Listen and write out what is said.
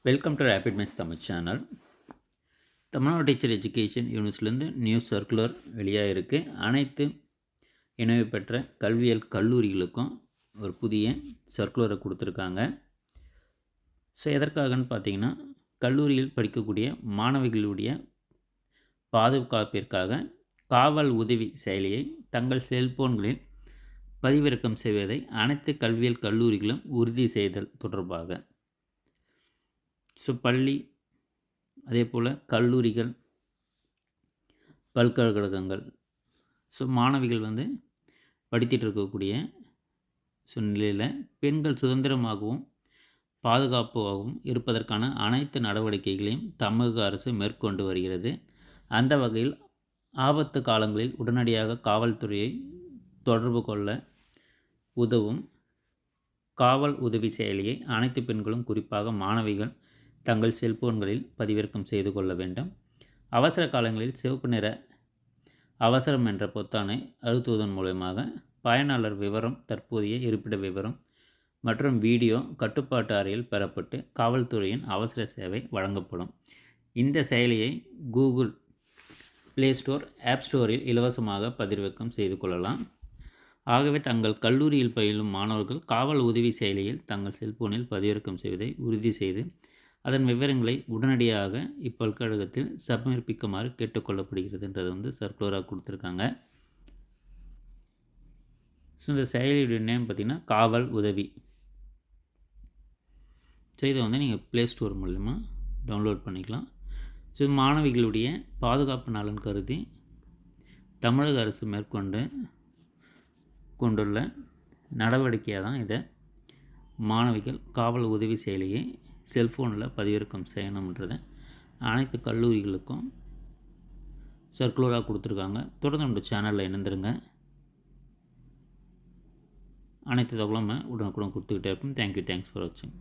Welcome to rapid maths Tamil channel. Tamil Nadu teacher education யூனிவர்சிட்டிலேருந்து news circular வெளியாக இருக்குது. அனைத்து இணைவு பெற்ற கல்வியியல் கல்லூரிகளுக்கும் ஒரு புதிய சர்க்குலரை கொடுத்துருக்காங்க. ஸோ எதற்காகன்னு பார்த்தீங்கன்னா, கல்லூரியில் படிக்கக்கூடிய மாணவிகளுடைய பாதுகாப்பிற்காக காவல் உதவி செயலியை தங்கள் செல்போன்களில் பதிவிறக்கம் செய்வதை அனைத்து கல்வியியல் கல்லூரிகளும் உறுதி செய்தல் தொடர்பாக. ஸோ பள்ளி, அதே போல் கல்லூரிகள், பல்கலைக்கழகங்கள், ஸோ மாணவிகள் படித்துட்டு இருக்கக்கூடிய நிலையில் பெண்கள் சுதந்திரமாகவும் பாதுகாப்பாகவும் இருப்பதற்கான அனைத்து நடவடிக்கைகளையும் தமிழக அரசு மேற்கொண்டு வருகிறது. அந்த வகையில் ஆபத்து காலங்களில் உடனடியாக காவல்துறையை தொடர்பு கொள்ள உதவும் காவல் உதவி செயலியை அனைத்து பெண்களும், குறிப்பாக மாணவிகள், தங்கள் செல்போன்களில் பதிவிறக்கம் செய்து கொள்ள வேண்டும். அவசர காலங்களில் சிவப்பு நிற அவசரம் என்ற பொத்தானை அழுத்துவதன் மூலமாக பயனாளர் விவரம், தற்போதைய இருப்பிட விவரம் மற்றும் வீடியோ கட்டுப்பாட்டு அறையில் பெறப்பட்டு காவல்துறையின் அவசர சேவை வழங்கப்படும். இந்த செயலியை கூகுள் ப்ளே ஸ்டோர், ஆப் ஸ்டோரில் இலவசமாக பதிவிறக்கம் செய்து கொள்ளலாம். ஆகவே தங்கள் கல்லூரியில் பயிலும் மாணவர்கள் காவல் உதவி செயலியில் தங்கள் செல்போனில் பதிவிறக்கம் செய்வதை உறுதி செய்து அதன் விவரங்களை உடனடியாக இப்பல்கழகத்தில் சமர்ப்பிக்குமாறு கேட்டுக்கொள்ளப்படுகிறதுன்றது சர்க்குலராக கொடுத்துருக்காங்க. ஸோ இந்த செயலியுடைய நேம் பார்த்திங்கன்னா காவல் உதவி. ஸோ இதை நீங்கள் ப்ளே ஸ்டோர் மூலமா டவுன்லோட் பண்ணிக்கலாம். ஸோ மாணவிகளுடைய பாதுகாப்பு நலன் கருதி தமிழக அரசு கொண்டுள்ள நடவடிக்கையாக தான் இதை மாணவிகள் காவல் உதவி செயலியை செல்ஃபோனில் பதிவிறக்கம் செய்யணுன்றதை அனைத்து கல்லூரிகளுக்கும் சர்க்குலராக கொடுத்துருக்காங்க. தொடர்ந்து நம்முடைய சேனலில் இணைந்துருங்க. அனைத்து தகவலும் உடனுக்குடன் கொடுத்துக்கிட்டே இருப்போம். தேங்க்யூ. தேங்க்ஸ் ஃபார் வாட்சிங்.